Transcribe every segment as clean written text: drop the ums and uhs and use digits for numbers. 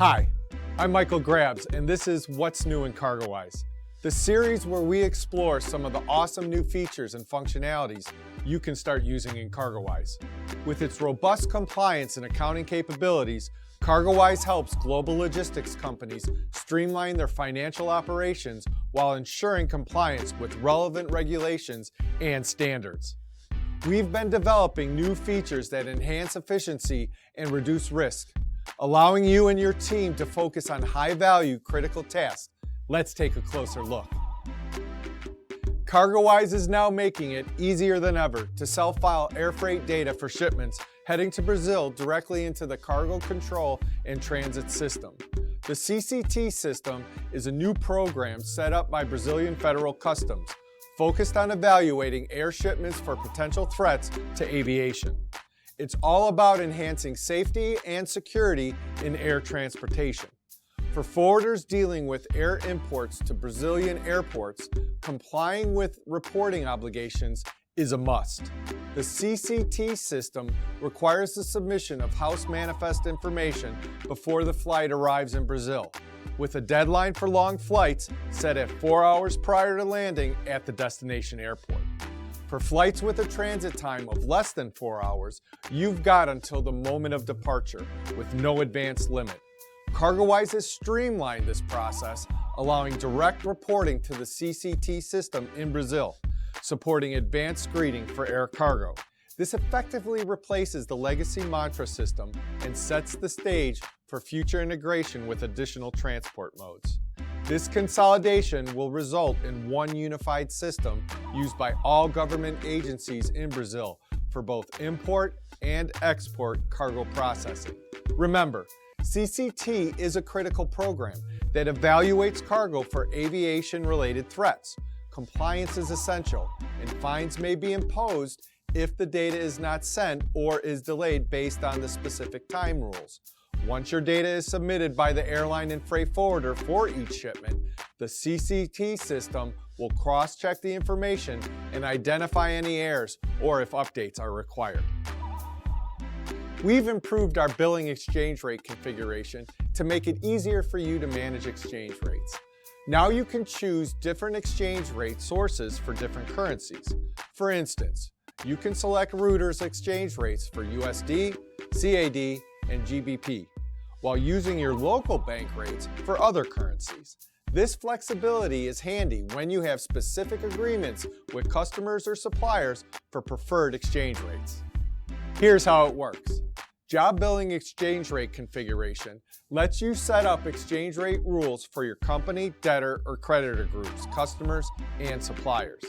Hi, I'm Michael Grabs, and this is What's New in CargoWise, the series where we explore some of the awesome new features and functionalities you can start using in CargoWise. With its robust compliance and accounting capabilities, CargoWise helps global logistics companies streamline their financial operations while ensuring compliance with relevant regulations and standards. We've been developing new features that enhance efficiency and reduce risk, allowing you and your team to focus on high-value critical tasks. Let's take a closer look. CargoWise is now making it easier than ever to self-file air freight data for shipments heading to Brazil directly into the Cargo Control and Transit System. The CCT system is a new program set up by Brazilian Federal Customs, focused on evaluating air shipments for potential threats to aviation. It's all about enhancing safety and security in air transportation. For forwarders dealing with air imports to Brazilian airports, complying with reporting obligations is a must. The CCT system requires the submission of house manifest information before the flight arrives in Brazil, with a deadline for long flights set at 4 hours prior to landing at the destination airport. For flights with a transit time of less than 4 hours, you've got until the moment of departure with no advance limit. CargoWise has streamlined this process, allowing direct reporting to the CCT system in Brazil, supporting advanced greeting for air cargo. This effectively replaces the legacy mantra system and sets the stage for future integration with additional transport modes. This consolidation will result in one unified system used by all government agencies in Brazil for both import and export cargo processing. Remember, CCT is a critical program that evaluates cargo for aviation-related threats. Compliance is essential, and fines may be imposed if the data is not sent or is delayed based on the specific time rules. Once your data is submitted by the airline and freight forwarder for each shipment, the CCT system will cross-check the information and identify any errors or if updates are required. We've improved our billing exchange rate configuration to make it easier for you to manage exchange rates. Now you can choose different exchange rate sources for different currencies. For instance, you can select routers exchange rates for USD, CAD, and GBP, while using your local bank rates for other currencies. This flexibility is handy when you have specific agreements with customers or suppliers for preferred exchange rates. Here's how it works. Job billing exchange rate configuration lets you set up exchange rate rules for your company, debtor, or creditor groups, customers, and suppliers.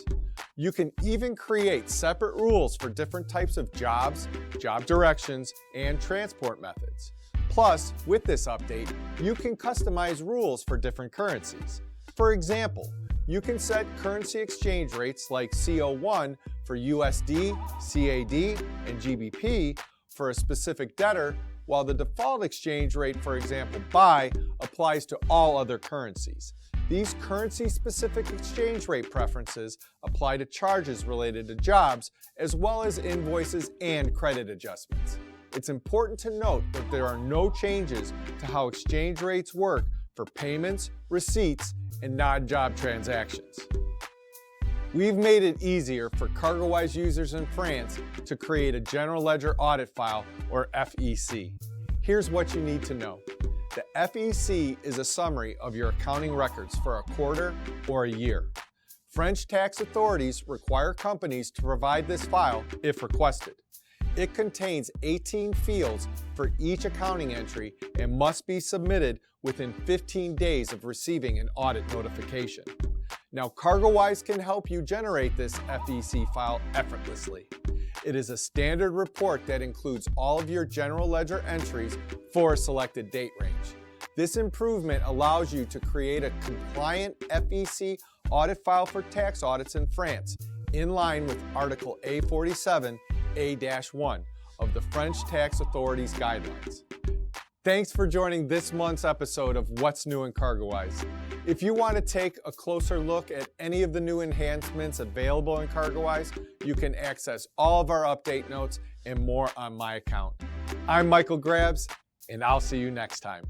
You can even create separate rules for different types of jobs, job directions, and transport methods. Plus, with this update, you can customize rules for different currencies. For example, you can set currency exchange rates like CO1 for USD, CAD, and GBP for a specific debtor, while the default exchange rate, for example, BUY, applies to all other currencies. These currency-specific exchange rate preferences apply to charges related to jobs, as well as invoices and credit adjustments. It's important to note that there are no changes to how exchange rates work for payments, receipts, and non-job transactions. We've made it easier for CargoWise users in France to create a General Ledger Audit File, or FEC. Here's what you need to know. The FEC is a summary of your accounting records for a quarter or a year. French tax authorities require companies to provide this file if requested. It contains 18 fields for each accounting entry and must be submitted within 15 days of receiving an audit notification. Now, CargoWise can help you generate this FEC file effortlessly. It is a standard report that includes all of your general ledger entries for a selected date range. This improvement allows you to create a compliant FEC audit file for tax audits in France, in line with Article A47A-1 of the French Tax Authority's guidelines. Thanks for joining this month's episode of What's New in CargoWise. If you want to take a closer look at any of the new enhancements available in CargoWise, you can access all of our update notes and more on my account. I'm Michael Grabs, and I'll see you next time.